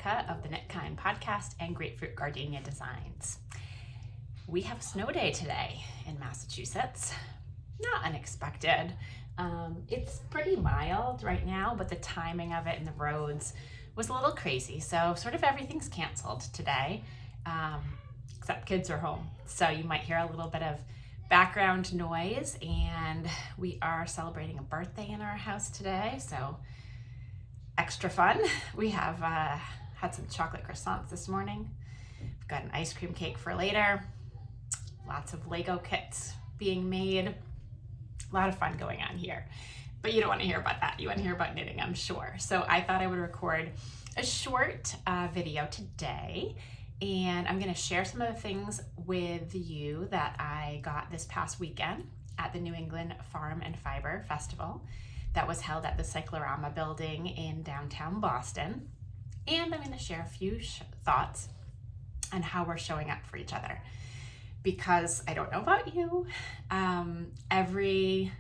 Erika of the Knit Kind podcast and Grapefruit Gardenia Designs. We have a snow day today in Massachusetts. Not unexpected. It's pretty mild right now, but the timing of it and the roads was a little crazy. So sort of everything's canceled today, except kids are home. So you might hear a little bit of background noise, and we are celebrating a birthday in our house today. So extra fun. We have had some chocolate croissants this morning. We've got an ice cream cake for later. Lots of Lego kits being made. A lot of fun going on here. But you don't want to hear about that. You want to hear about knitting, I'm sure. So I thought I would record a short video today, and I'm going to share some of the things with you that I got this past weekend at the New England Farm and Fiber Festival that was held at the Cyclorama building in downtown Boston. And I'm going to share a few thoughts on how we're showing up for each other. Because I don't know about you, every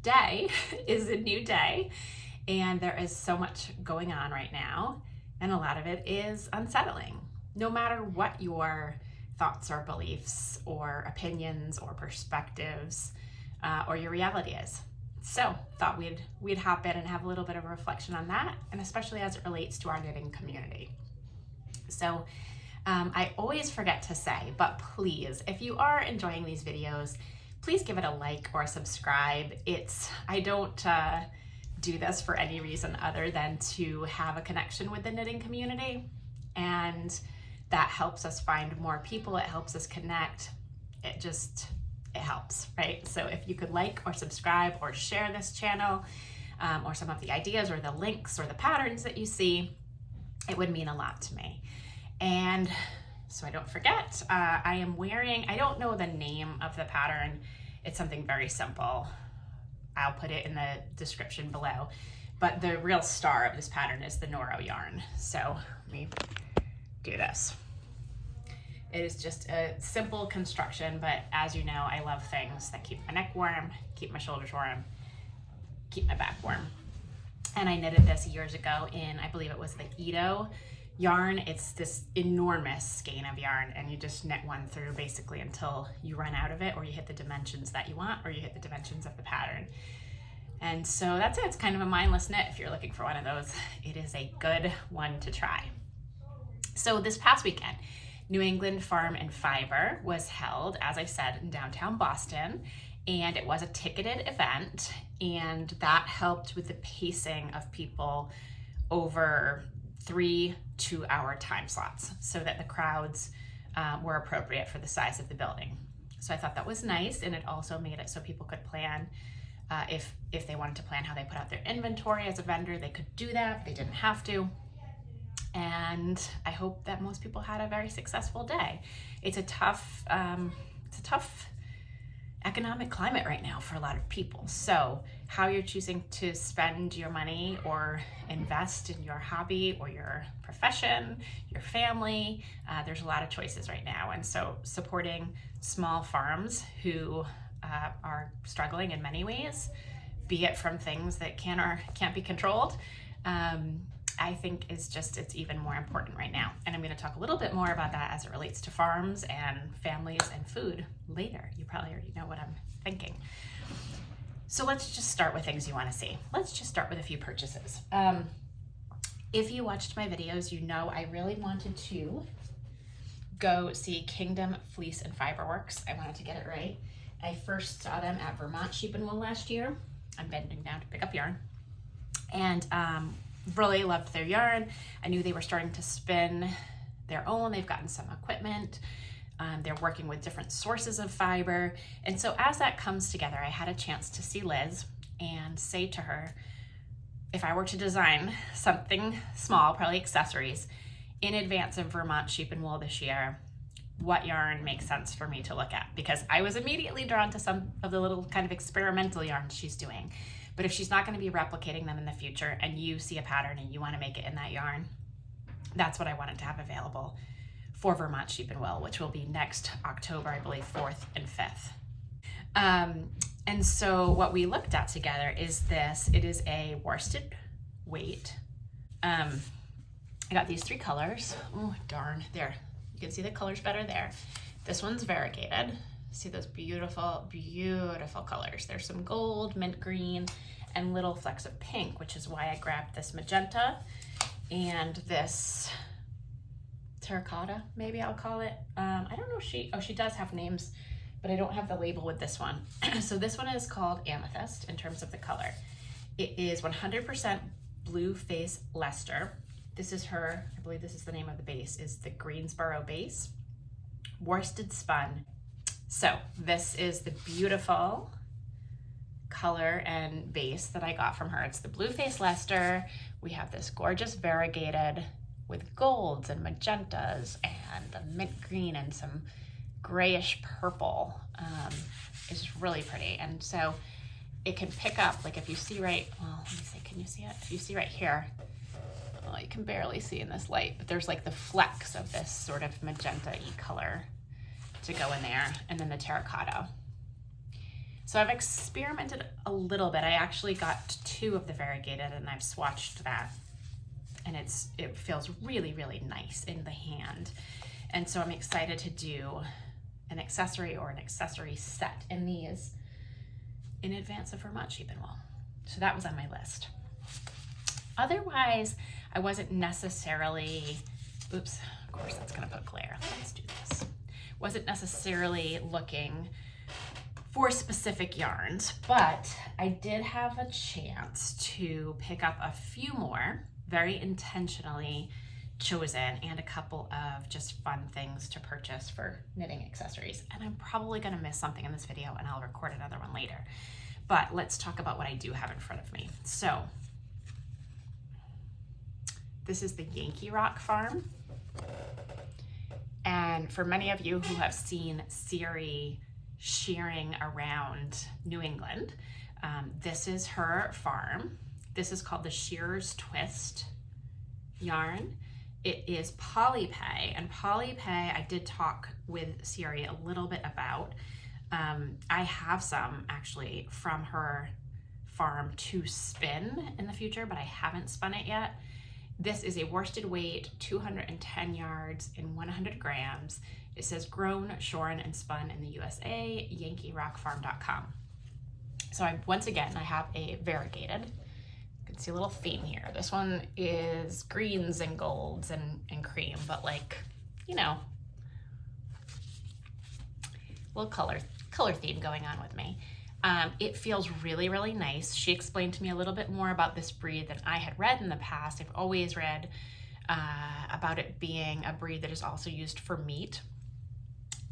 day is a new day, and there is so much going on right now, and a lot of it is unsettling, no matter what your thoughts or beliefs or opinions or perspectives or your reality is. So thought we'd hop in and have a little bit of a reflection on that, and especially as it relates to our knitting community. So I always forget to say, but please, if you are enjoying these videos, please give it a like or a subscribe. I don't do this for any reason other than to have a connection with the knitting community, and that helps us find more people. It helps us connect. It helps, right? So if you could like or subscribe or share this channel or some of the ideas or the links or the patterns that you see, it would mean a lot to me. And so I don't forget, I am wearing, I don't know the name of the pattern. It's something very simple. I'll put it in the description below. But the real star of this pattern is the Noro yarn. So let me do this. It is just a simple construction, but as you know, I love things that keep my neck warm, keep my shoulders warm, keep my back warm. And I knitted this years ago in, I believe it was the Edo yarn. It's this enormous skein of yarn, and you just knit one through basically until you run out of it, or you hit the dimensions that you want, or you hit the dimensions of the pattern. And so that's it. It's kind of a mindless knit if you're looking for one of those. It is a good one to try. So this past weekend, New England Farm and Fiber was held, as I said, in downtown Boston, and it was a ticketed event, and that helped with the pacing of people over 3 2-hour time slots so that the crowds were appropriate for the size of the building. So I thought that was nice, and it also made it so people could plan if they wanted to plan how they put out their inventory as a vendor, they could do that. They didn't have to. And I hope that most people had a very successful day. It's a tough economic climate right now for a lot of people. So how you're choosing to spend your money or invest in your hobby or your profession, your family, there's a lot of choices right now. And so supporting small farms who are struggling in many ways, be it from things that can or can't be controlled, I think it's even more important right now. And I'm going to talk a little bit more about that as it relates to farms and families and food later. You probably already know what I'm thinking. So let's just start with things you want to see. Let's just start with a few purchases. If you watched my videos, you know I really wanted to go see Kingdom Fleece and Fiber Works. I wanted to get it right. I first saw them at Vermont Sheep and Wool last year. I'm bending down to pick up yarn. And really loved their yarn. I knew they were starting to spin their own. They've gotten some equipment. They're working with different sources of fiber. And so as that comes together, I had a chance to see Liz and say to her, if I were to design something small, probably accessories, in advance of Vermont Sheep and Wool this year, what yarn makes sense for me to look at? Because I was immediately drawn to some of the little kind of experimental yarns she's doing. But if she's not going to be replicating them in the future and you see a pattern and you want to make it in that yarn, that's what I wanted to have available for Vermont Sheep and Wool, which will be next October, I believe, 4th and 5th. And so what we looked at together is this. It is a worsted weight I got these 3 colors. Oh, darn, there. You can see the colors better there. This one's variegated. See those beautiful, beautiful colors. There's some gold, mint green, and little flecks of pink, which is why I grabbed this magenta and this terracotta, maybe I'll call it. I don't know if she does have names, but I don't have the label with this one. So this one is called Amethyst in terms of the color. It is 100% blue face Leicester. This is her, I believe this is the name of the base, is the Greensboro base. Worsted spun. So this is the beautiful color and base that I got from her. It's the blue face Leicester. We have this gorgeous variegated with golds and magentas and the mint green and some grayish purple. It's really pretty. And so it can pick up, like if you see right, well, let me see, can you see it? If you see right here, oh, you can barely see in this light, but there's like the flecks of this sort of magenta-y color to go in there, and then the terracotta. So I've experimented a little bit. I actually got 2 of the variegated and I've swatched that, and it feels really, really nice in the hand. And so I'm excited to do an accessory or an accessory set in these in advance of Vermont Sheep and Wool. So that was on my list. Otherwise, I wasn't necessarily, oops, of course that's gonna put glare. Let's do this. Wasn't necessarily looking for specific yarns, but I did have a chance to pick up a few more very intentionally chosen and a couple of just fun things to purchase for knitting accessories. And I'm probably gonna miss something in this video and I'll record another one later. But let's talk about what I do have in front of me. So this is the Yankee Rock Farm. And for many of you who have seen Siri shearing around New England, this is her farm. This is called the Shearer's Twist yarn. It is Polypay, and Polypay I did talk with Siri a little bit about. I have some actually from her farm to spin in the future, but I haven't spun it yet. This is a worsted weight, 210 yards in 100 grams. It says grown, shorn, and spun in the USA, yankeerockfarm.com. So once again, I have a variegated. You can see a little theme here. This one is greens and golds and cream, but like, you know, little color theme going on with me. It feels really, really nice. She explained to me a little bit more about this breed than I had read in the past. I've always read about it being a breed that is also used for meat.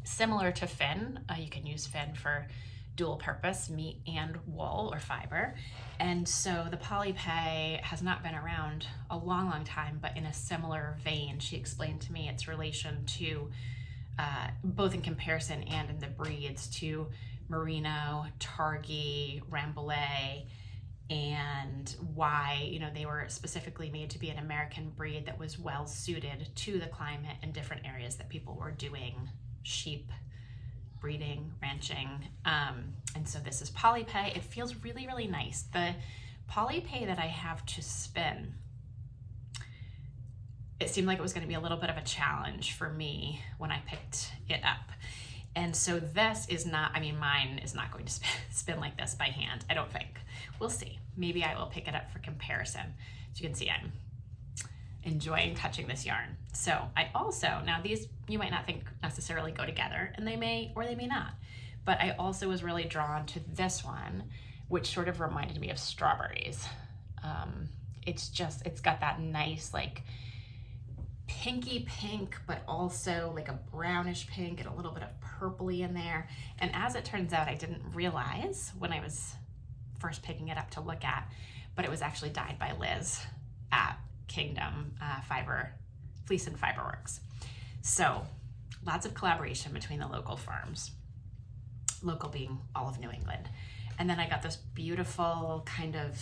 Similar to Finn, you can use Finn for dual purpose, meat and wool or fiber. And so the Polypay has not been around a long, long time, but in a similar vein. She explained to me its relation to, both in comparison and in the breeds, to Merino, Targhee, Rambouillet, and why, you know, they were specifically made to be an American breed that was well suited to the climate in different areas that people were doing sheep breeding, ranching. And so this is Polypay. It feels really, really nice. The Polypay that I have to spin, it seemed like it was going to be a little bit of a challenge for me when I picked it up. And so this is not, I mean, mine is not going to spin like this by hand, I don't think. We'll see. Maybe I will pick it up for comparison. As you can see, I'm enjoying touching this yarn. So I also, now these you might not think necessarily go together, and they may or they may not, but I also was really drawn to this one, which sort of reminded me of strawberries. It's got that nice like pinky pink, but also like a brownish pink and a little bit of purpley in there. And as it turns out, I didn't realize when I was first picking it up to look at, but it was actually dyed by Liz at Kingdom Fleece and Fiberworks. So lots of collaboration between the local farms, local being all of New England. And then I got this beautiful kind of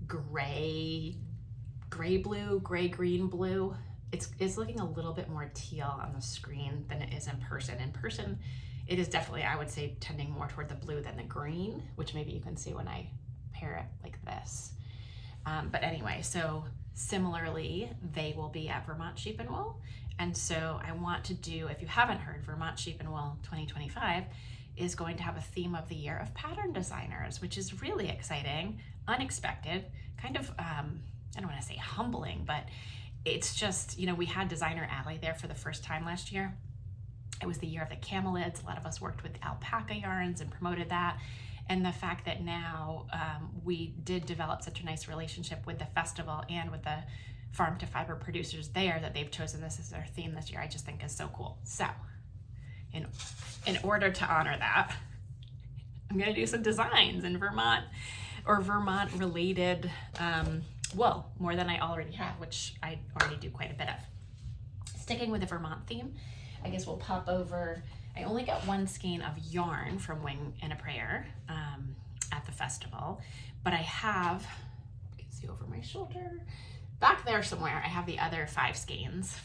gray blue, gray green blue. It's looking a little bit more teal on the screen than it is in person. In person, it is definitely, I would say, tending more toward the blue than the green, which maybe you can see when I pair it like this. But anyway, so Similarly, they will be at Vermont Sheep and Wool. And so I want to do, if you haven't heard, Vermont Sheep and Wool 2025 is going to have a theme of the year of pattern designers, which is really exciting, unexpected, kind of, I don't want to say humbling, but it's just, you know, we had Designer Alley there for the first time last year. It was the year of the camelids. A lot of us worked with alpaca yarns and promoted that. And the fact that now we did develop such a nice relationship with the festival and with the farm to fiber producers there that they've chosen this as their theme this year, I just think is so cool. So in order to honor that, I'm gonna do some designs in Vermont or Vermont related wool, more than I already have, which I already do quite a bit of. Sticking with the Vermont theme, I guess we'll pop over. I only got one skein of yarn from Wing and a Prayer at the festival, but I have, you can see over my shoulder, back there somewhere, I have the other 4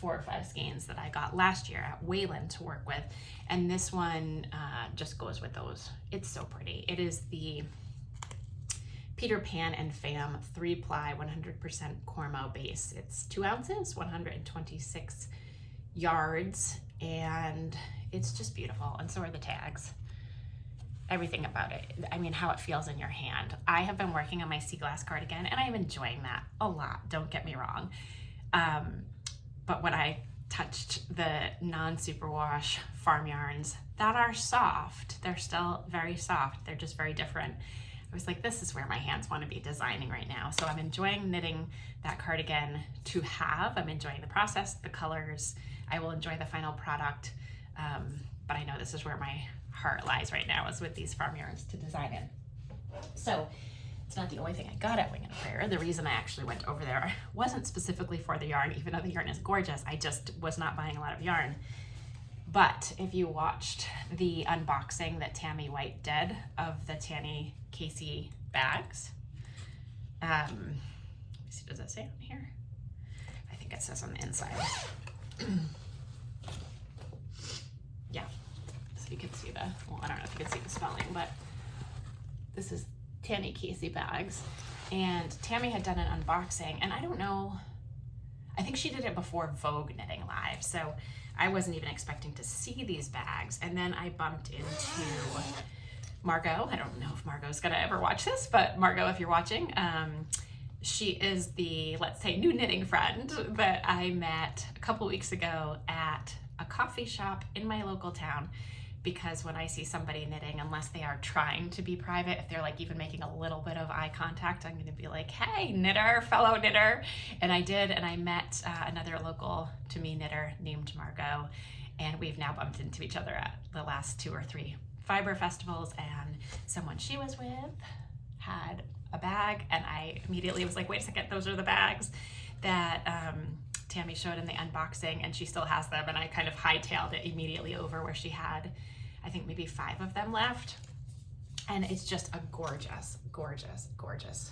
or 5 skeins that I got last year at Wayland to work with. And this one just goes with those. It's so pretty. It is the Peter Pan and Fam 3-ply 100% Cormo base. It's 2 ounces, 126 yards, and it's just beautiful. And so are the tags. Everything about it. I mean, how it feels in your hand. I have been working on my sea glass cardigan and I'm enjoying that a lot, don't get me wrong. But when I touched the non-superwash farm yarns that are soft, they're still very soft, they're just very different. I was like, this is where my hands want to be designing right now. So I'm enjoying knitting that cardigan to have. I'm enjoying the process, the colors. I will enjoy the final product. But I know this is where my heart lies right now, is with these farm yarns to design in. So it's not the only thing I got at Wing and Prayer. The reason I actually went over there wasn't specifically for the yarn, even though the yarn is gorgeous. I just was not buying a lot of yarn. But if you watched the unboxing that Tammy White did of the Tanny Casey bags, let me see, does it say on here? I think it says on the inside. Yeah, so you can see well, I don't know if you can see the spelling, but this is Tanny Casey bags. And Tammy had done an unboxing, and I don't know, I think she did it before Vogue Knitting Live, so I wasn't even expecting to see these bags. And then I bumped into Margot. I don't know if Margot's gonna ever watch this, but Margot, if you're watching, she is the, let's say, new knitting friend that I met a couple weeks ago at a coffee shop in my local town. Because when I see somebody knitting, unless they are trying to be private, if they're like even making a little bit of eye contact, I'm going to be like, hey, knitter, fellow knitter. And I did, and I met another local to me knitter named Margot, and we've now bumped into each other at the last 2 or 3 fiber festivals, and someone she was with had a bag, and I immediately was like, wait a second, those are the bags that Tammy showed in the unboxing, and she still has them, and I kind of hightailed it immediately over where she had, I think maybe 5 of them left. And it's just a gorgeous, gorgeous, gorgeous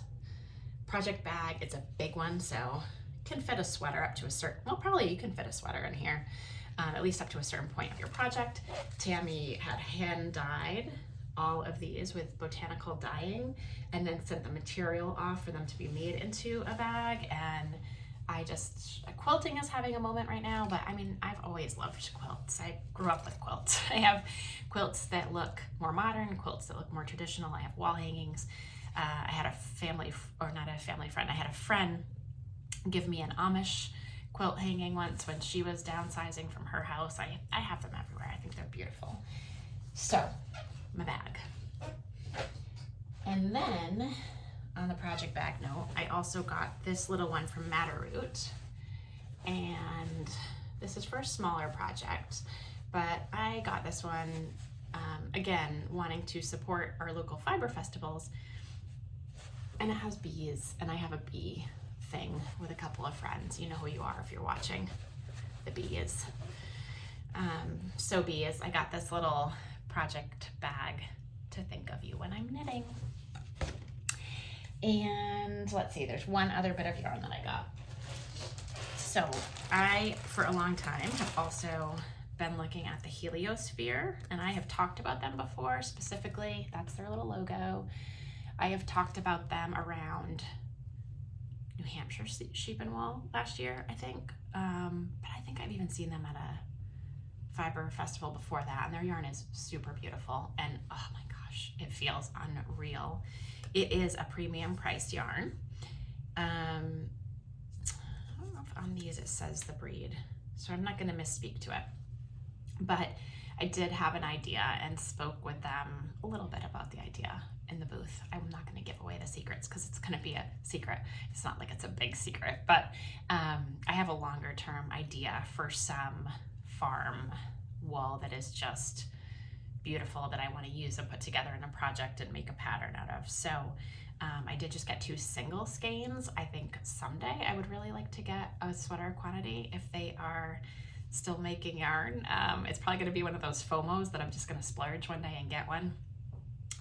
project bag. It's a big one, so can fit a sweater up to a certain, well, probably you can fit a sweater in here, at least up to a certain point of your project. Tammy had hand dyed all of these with botanical dyeing and then sent the material off for them to be made into a bag. And quilting is having a moment right now, but I mean, I've always loved quilts. I grew up with quilts. I have quilts that look more modern, quilts that look more traditional. I have wall hangings. I had a family, or not a family friend, I had a friend give me an Amish quilt hanging once when she was downsizing from her house. I have them everywhere. I think they're beautiful. So, my bag. And then, on the project bag note, I also got this little one from Matterroot, and this is for a smaller project, but I got this one, again, wanting to support our local fiber festivals, and it has bees, and I have a bee thing with a couple of friends. You know who you are if you're watching. The bees. So bees, I got this little project bag to think of you when I'm knitting. And let's see, there's one other bit of yarn that I got. So I, for a long time, have also been looking at the Heliosphere, and I have talked about them before. Specifically, that's their little logo. I have talked about them around New Hampshire sheep and wool last year, I think. But I think I've even seen them at a fiber festival before that, and their yarn is super beautiful, and oh my gosh, it feels unreal. It is a premium priced yarn. I don't know if on these it says the breed, so I'm not going to misspeak to it, but I did have an idea and spoke with them a little bit about the idea in the booth. I'm not going to give away the secrets because it's going to be a secret. It's not like it's a big secret, but I have a longer term idea for some farm wool that is just beautiful that I want to use and put together in a project and make a pattern out of. So I did just get 2 single skeins. I think someday I would really like to get a sweater quantity if they are still making yarn. It's probably going to be one of those FOMOs that I'm just going to splurge one day and get one,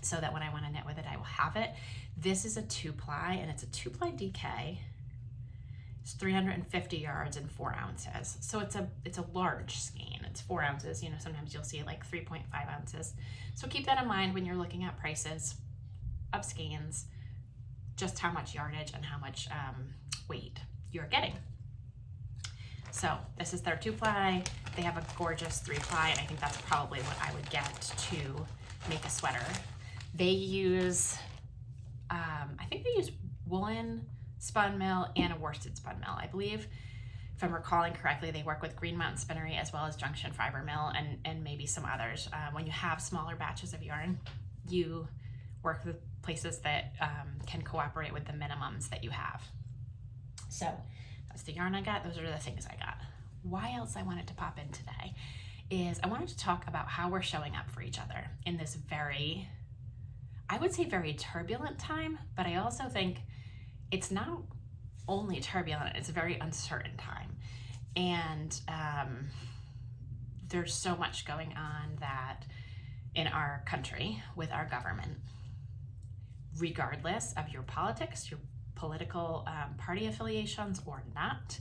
so that when I want to knit with it, I will have it. This is a 2-ply, and it's a 2-ply DK. It's 350 yards and 4 ounces. So it's a large skein. It's 4 ounces. You know, sometimes you'll see like 3.5 ounces. So keep that in mind when you're looking at prices of skeins, just how much yardage and how much weight you're getting. So this is their 2-ply. They have a gorgeous 3-ply, and I think that's probably what I would get to make a sweater. They use, I think they use woolen spun mill and a worsted spun mill. I believe, if I'm recalling correctly, they work with Green Mountain Spinnery as well as Junction Fiber Mill and maybe some others. When you have smaller batches of yarn, you work with places that can cooperate with the minimums that you have. So that's the yarn I got. Those are the things I got. Why else I wanted to pop in today is I wanted to talk about how we're showing up for each other in this very, I would say very turbulent time, but I also think it's not only turbulent, it's a very uncertain time. And there's so much going on that in our country with our government, regardless of your politics, your political party affiliations or not.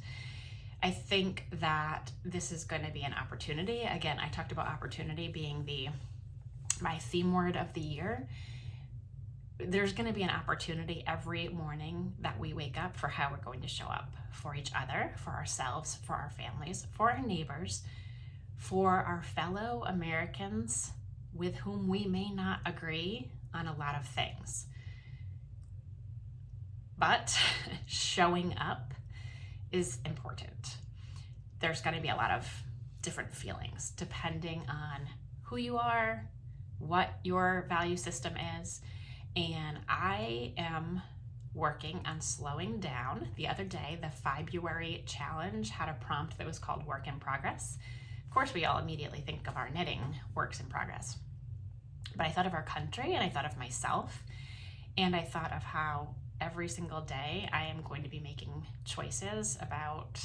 I think that this is going to be an opportunity. Again, I talked about opportunity being my theme word of the year. There's going to be an opportunity every morning that we wake up for how we're going to show up for each other, for ourselves, for our families, for our neighbors, for our fellow Americans with whom we may not agree on a lot of things. But showing up is important. There's going to be a lot of different feelings depending on who you are, what your value system is. And I am working on slowing down. The other day, the February challenge had a prompt that was called Work in Progress. Of course, we all immediately think of our knitting works in progress. But I thought of our country, and I thought of myself, and I thought of how every single day I am going to be making choices about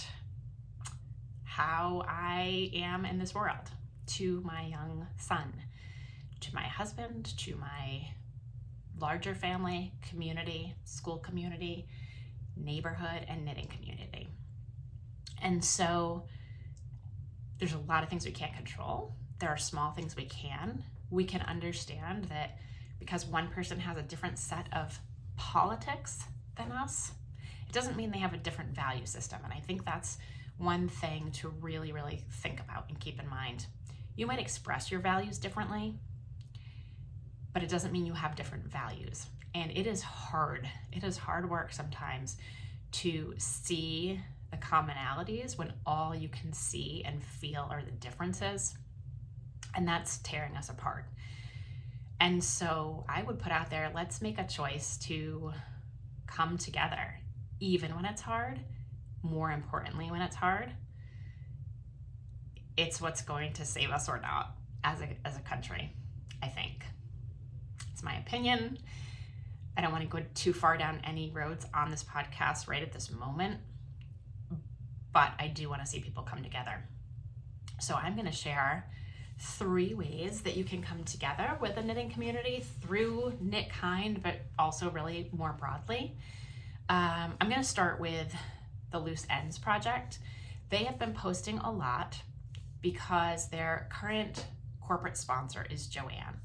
how I am in this world, to my young son, to my husband, to my larger family, community, school community, neighborhood, and knitting community. And so there's a lot of things we can't control. There are small things we can. We can understand that because one person has a different set of politics than us, it doesn't mean they have a different value system. And I think that's one thing to really, really think about and keep in mind. You might express your values differently, but it doesn't mean you have different values. And it is hard. It is hard work sometimes to see the commonalities when all you can see and feel are the differences. And that's tearing us apart. And so I would put out there, let's make a choice to come together, even when it's hard. More importantly, when it's hard, it's what's going to save us or not as a country, I think. It's my opinion. I don't want to go too far down any roads on this podcast right at this moment, but I do want to see people come together. So I'm going to share 3 ways that you can come together with the knitting community through Knit Kind, but also really more broadly. I'm going to start with the Loose Ends Project. They have been posting a lot because their current corporate sponsor is Joann.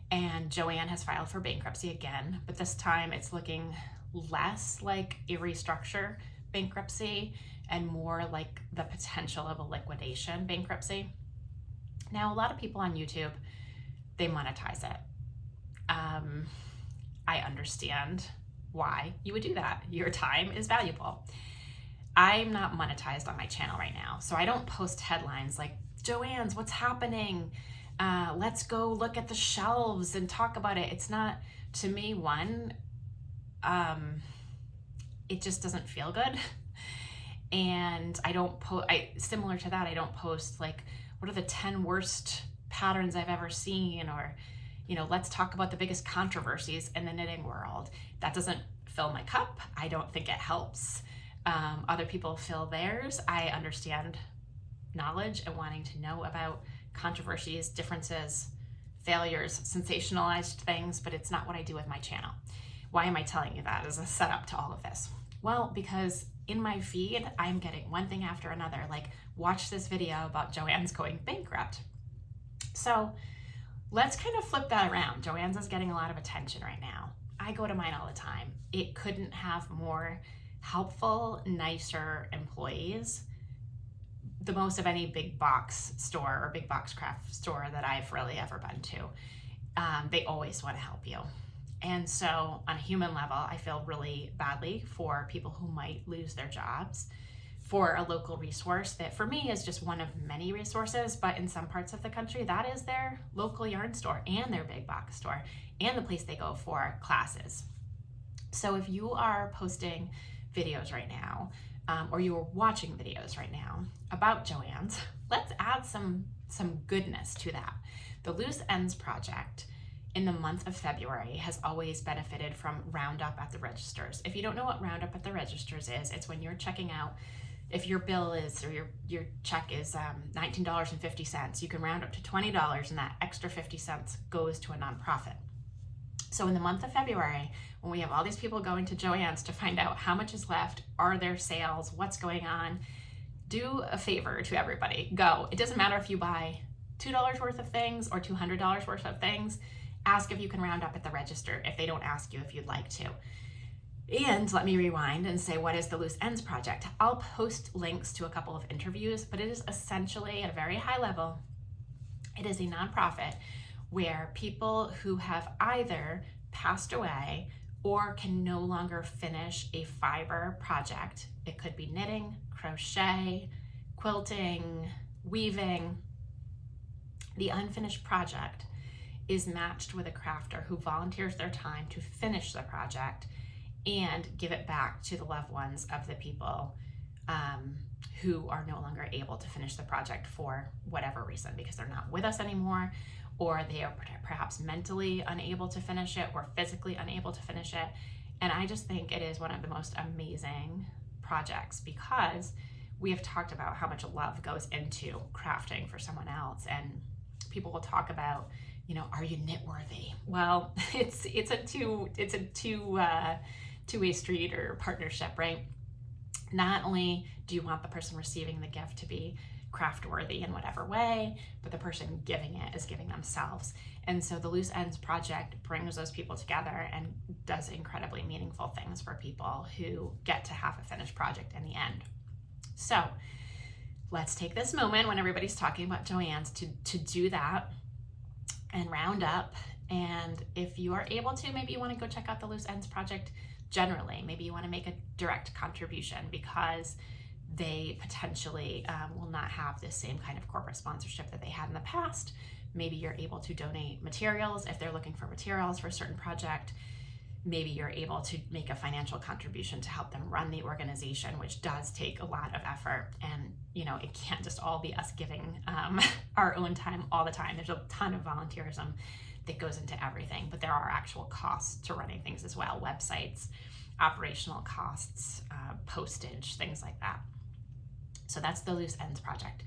And Joann has filed for bankruptcy again, but this time it's looking less like a restructure bankruptcy and more like the potential of a liquidation bankruptcy. Now, a lot of people on YouTube, they monetize it. I understand why you would do that. Your time is valuable. I'm not monetized on my channel right now, so I don't post headlines like, Joann's, what's happening? Let's go look at the shelves and talk about it. It's not, to me, one, it just doesn't feel good. And I don't post, similar to that, I don't post like, what are the 10 worst patterns I've ever seen? Or, you know, let's talk about the biggest controversies in the knitting world. That doesn't fill my cup. I don't think it helps. Other people fill theirs. I understand knowledge and wanting to know about controversies, differences, failures, sensationalized things, but it's not what I do with my channel. Why am I telling you that as a setup to all of this? Well, because in my feed, I'm getting one thing after another, like, watch this video about Joann's going bankrupt. So let's kind of flip that around. Joann's is getting a lot of attention right now. I go to mine all the time. It couldn't have more helpful, nicer employees, the most of any big box store or big box craft store that I've really ever been to. They always want to help you. And so on a human level, I feel really badly for people who might lose their jobs, for a local resource that for me is just one of many resources, but in some parts of the country, that is their local yarn store and their big box store and the place they go for classes. So if you are posting videos right now, or you are watching videos right now about Joann's, let's add some goodness to that. The Loose Ends Project in the month of February has always benefited from Roundup at the registers. If you don't know what Roundup at the registers is, it's when you're checking out, if your bill is, or your check is $19.50, you can round up to $20 and that extra 50 cents goes to a nonprofit. So in the month of February, when we have all these people going to Joann's to find out how much is left, are there sales, what's going on, do a favor to everybody. Go. It doesn't matter if you buy $2 worth of things or $200 worth of things. Ask if you can round up at the register if they don't ask you if you'd like to. And let me rewind and say, what is the Loose Ends Project? I'll post links to a couple of interviews, but it is essentially at a very high level, it is a nonprofit where people who have either passed away or can no longer finish a fiber project, it could be knitting, crochet, quilting, weaving, the unfinished project is matched with a crafter who volunteers their time to finish the project and give it back to the loved ones of the people who are no longer able to finish the project for whatever reason, because they're not with us anymore, or they are perhaps mentally unable to finish it or physically unable to finish it. And I just think it is one of the most amazing projects, because we have talked about how much love goes into crafting for someone else, and people will talk about, you know, are you knit worthy? Well, it's a two-way street or partnership, right? Not only do you want the person receiving the gift to be craft worthy in whatever way, but the person giving it is giving themselves. And so the Loose Ends Project brings those people together and does incredibly meaningful things for people who get to have a finished project in the end. So let's take this moment when everybody's talking about Joann's to do that and round up. And if you are able to, maybe you want to go check out the Loose Ends Project generally. Maybe you want to make a direct contribution because they potentially will not have this same kind of corporate sponsorship that they had in the past. Maybe you're able to donate materials if they're looking for materials for a certain project. Maybe you're able to make a financial contribution to help them run the organization, which does take a lot of effort. And, you know, it can't just all be us giving our own time all the time. There's a ton of volunteerism that goes into everything, but there are actual costs to running things as well. Websites, operational costs, postage, things like that. So that's the Loose Ends Project.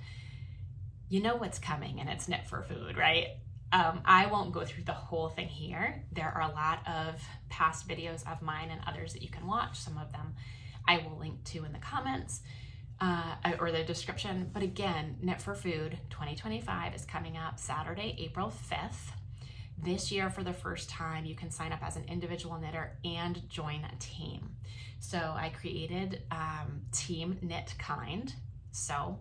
You know what's coming, and it's Knit for Food, right? I won't go through the whole thing here. There are a lot of past videos of mine and others that you can watch. Some of them I will link to in the comments or the description. But again, Knit for Food 2025 is coming up Saturday, April 5th. This year, for the first time, you can sign up as an individual knitter and join a team. So I created Team Knit Kind. So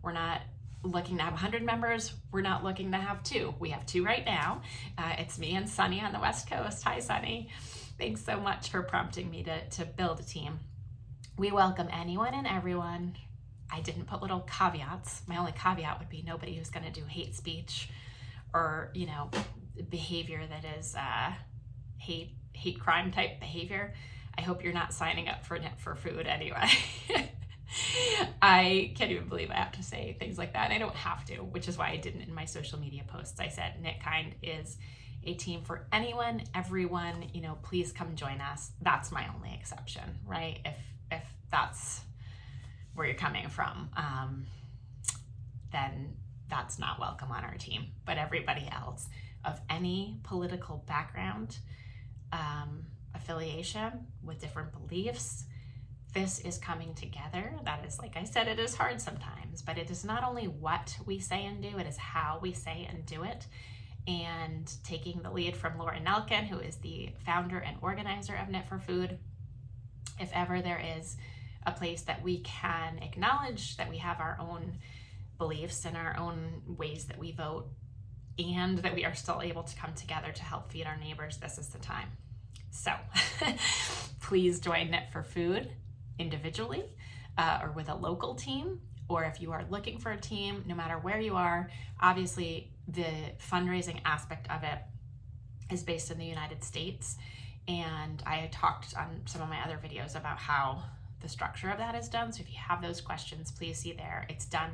we're not looking to have 100 members. We're not looking to have 2. We have 2 right now. It's me and Sunny on the West Coast. Hi, Sunny. Thanks so much for prompting me to build a team. We welcome anyone and everyone. I didn't put little caveats. My only caveat would be nobody who's going to do hate speech or, behavior that is hate crime type behavior. I hope you're not signing up for Knit for Food anyway. I can't even believe I have to say things like that. And I don't have to, which is why I didn't in my social media posts. I said Knit Kind is a team for anyone, everyone, please come join us. That's my only exception, right? If that's where you're coming from, then that's not welcome on our team. But everybody else of any political background, affiliation with different beliefs, this is coming together. That is, like I said, it is hard sometimes, but it is not only what we say and do, it is how we say and do it. And taking the lead from Laura Nelkin, who is the founder and organizer of Knit for Food, if ever there is a place that we can acknowledge that we have our own beliefs and our own ways that we vote, and that we are still able to come together to help feed our neighbors, this is the time. So please join Knit for Food individually or with a local team, or if you are looking for a team, no matter where you are. Obviously, the fundraising aspect of it is based in the United States, and I talked on some of my other videos about how the structure of that is done. So if you have those questions, please see there. It's done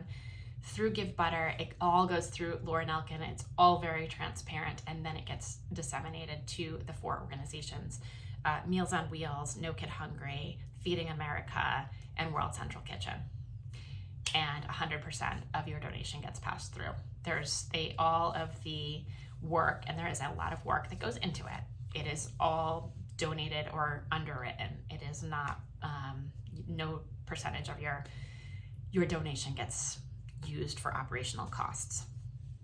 through Give Butter. It all goes through Laura Nelkin. It's all very transparent, and then it gets disseminated to the 4 organizations: Meals on Wheels, No Kid Hungry, Feeding America, and World Central Kitchen. And 100% of your donation gets passed through. There's all of the work, and there is a lot of work that goes into it. It is all donated or underwritten. It is not, no percentage of your donation gets used for operational costs.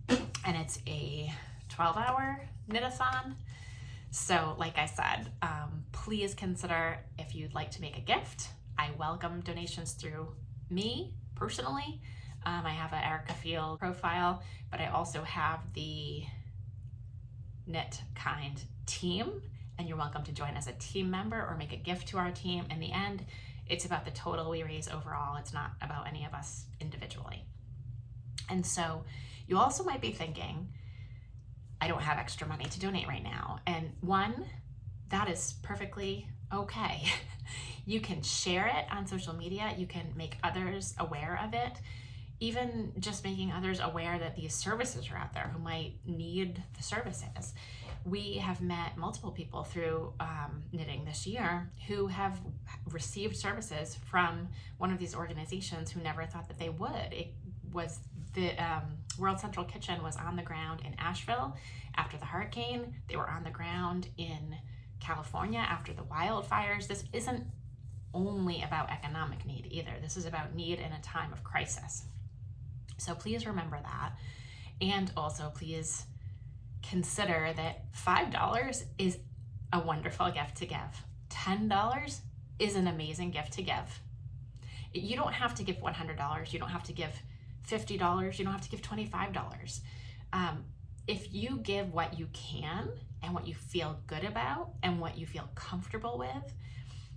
And it's a 12-hour knit-a-thon. So like I said, please consider if you'd like to make a gift. I welcome donations through me personally. I have an Erika Field profile, but I also have the Knit Kind team, and you're welcome to join as a team member or make a gift to our team. In the end, it's about the total we raise overall. It's not about any of us individually. And so you also might be thinking, I don't have extra money to donate right now. And one, that is perfectly okay. You can share it on social media. You can make others aware of it. Even just making others aware that these services are out there who might need the services. We have met multiple people through knitting this year who have received services from one of these organizations who never thought that they would. It was the World Central Kitchen was on the ground in Asheville after the hurricane. They were on the ground in California after the wildfires. This isn't only about economic need either. This is about need in a time of crisis. So please remember that. And also please consider that $5 is a wonderful gift to give. $10 is an amazing gift to give. You don't have to give $100. You don't have to give $50. You don't have to give $25. If you give what you can and what you feel good about and what you feel comfortable with,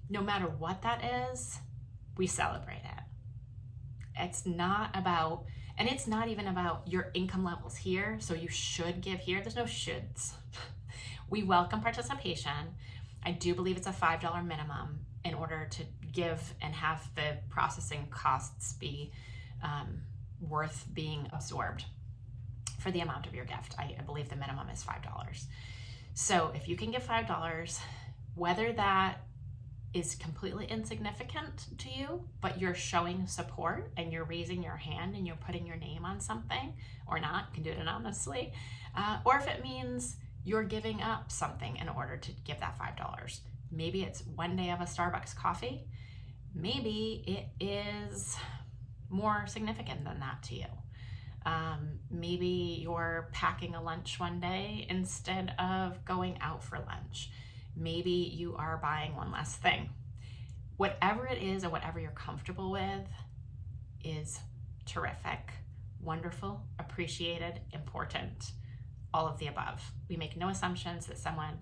no matter what that is, we celebrate it. It's not about, and it's not even about your income levels here, so you should give here. There's no shoulds. We welcome participation. I do believe it's a $5 minimum in order to give and have the processing costs be worth being absorbed for the amount of your gift. I believe the minimum is $5. So if you can give $5, whether that is completely insignificant to you, but you're showing support and you're raising your hand and you're putting your name on something, or not, you can do it anonymously, or if it means you're giving up something in order to give that $5. Maybe it's one day of a Starbucks coffee. Maybe it is more significant than that to you. Maybe you're packing a lunch one day instead of going out for lunch. Maybe you are buying one less thing. Whatever it is or whatever you're comfortable with is terrific, wonderful, appreciated, important, all of the above. We make no assumptions that someone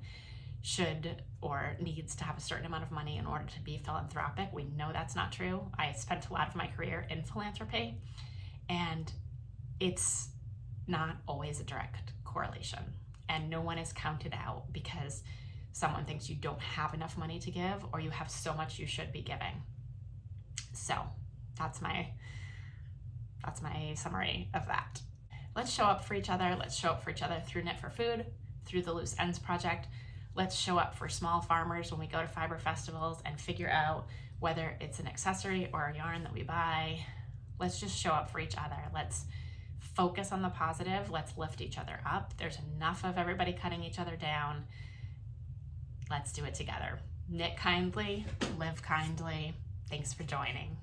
should or needs to have a certain amount of money in order to be philanthropic. We know that's not true. I spent a lot of my career in philanthropy, and it's not always a direct correlation. And no one is counted out because someone thinks you don't have enough money to give or you have so much you should be giving. So that's my summary of that. Let's show up for each other. Let's show up for each other through Knit for Food, through the Loose Ends Project. Let's show up for small farmers when we go to fiber festivals and figure out whether it's an accessory or a yarn that we buy. Let's just show up for each other. Let's focus on the positive. Let's lift each other up. There's enough of everybody cutting each other down. Let's do it together. Knit kindly, live kindly. Thanks for joining.